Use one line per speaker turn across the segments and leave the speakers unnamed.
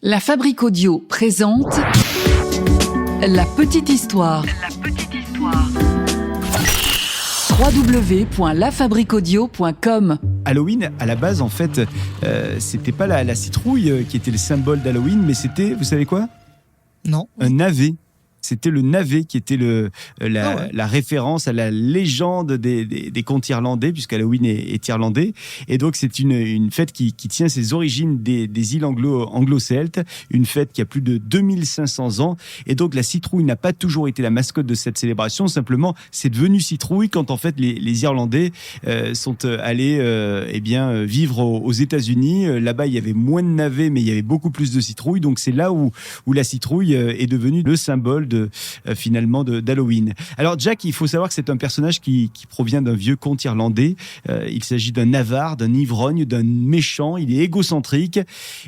La Fabrique Audio présente La Petite Histoire. www.lafabriqueaudio.com.
Halloween, à la base, en fait, c'était pas la citrouille qui était le symbole d'Halloween, mais c'était, vous savez quoi ?
Non.
Un navet. C'était le navet qui était la référence à la légende des contes irlandais, puisque Halloween est irlandais. Et donc, c'est une fête qui tient ses origines des îles anglo-celtes, une fête qui a plus de 2500 ans. Et donc, la citrouille n'a pas toujours été la mascotte de cette célébration. Simplement, c'est devenu citrouille quand, en fait, les Irlandais sont allés vivre aux États-Unis. Là-bas, il y avait moins de navets, mais il y avait beaucoup plus de citrouilles. Donc, c'est là où la citrouille est devenue le symbole d'Halloween. Alors Jack, il faut savoir que c'est un personnage qui provient d'un vieux conte irlandais. Il s'agit d'un avare, d'un ivrogne, d'un méchant. Il est égocentrique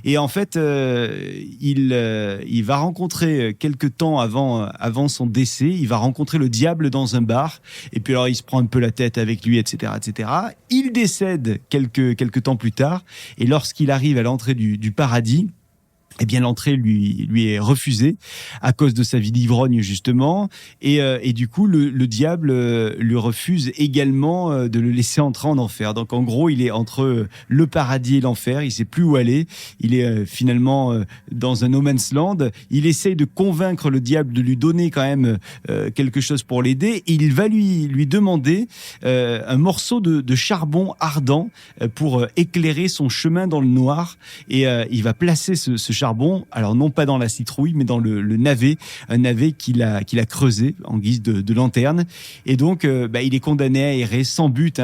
et en fait, il va rencontrer quelque temps avant son décès, il va rencontrer le diable dans un bar et puis alors il se prend un peu la tête avec lui, etc., etc. Il décède quelques temps plus tard et lorsqu'il arrive à l'entrée du paradis, eh bien, l'entrée lui est refusée à cause de sa vie d'ivrogne, justement. Et du coup, le diable lui refuse également de le laisser entrer en enfer. Donc, en gros, il est entre le paradis et l'enfer. Il sait plus où aller. Il est finalement dans un no man's land. Il essaye de convaincre le diable de lui donner quand même quelque chose pour l'aider. Et il va lui demander un morceau de charbon ardent pour éclairer son chemin dans le noir. Et il va placer ce charbon, alors non pas dans la citrouille, mais dans le navet, un navet qu'il a creusé en guise de lanterne. Et donc, il est condamné à errer sans but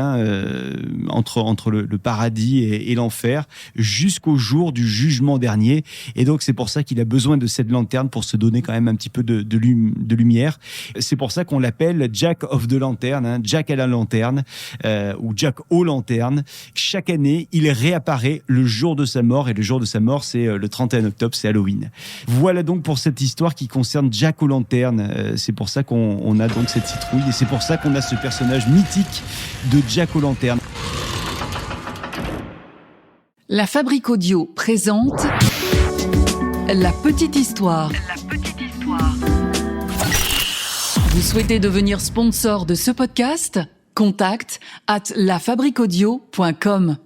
entre le paradis et l'enfer jusqu'au jour du jugement dernier. Et donc, c'est pour ça qu'il a besoin de cette lanterne pour se donner quand même un petit peu de lumière. C'est pour ça qu'on l'appelle Jack of the Lantern, Jack à la lanterne, ou Jack aux lanternes. Chaque année, il réapparaît le jour de sa mort, et le jour de sa mort, c'est le 31 octobre, c'est Halloween. Voilà donc pour cette histoire qui concerne Jack aux lanternes. C'est pour ça qu'on a donc cette citrouille et c'est pour ça qu'on a ce personnage mythique de Jack aux lanternes.
La Fabrique Audio présente La Petite Histoire. Vous souhaitez devenir sponsor de ce podcast ? Contact @lafabriqueaudio.com.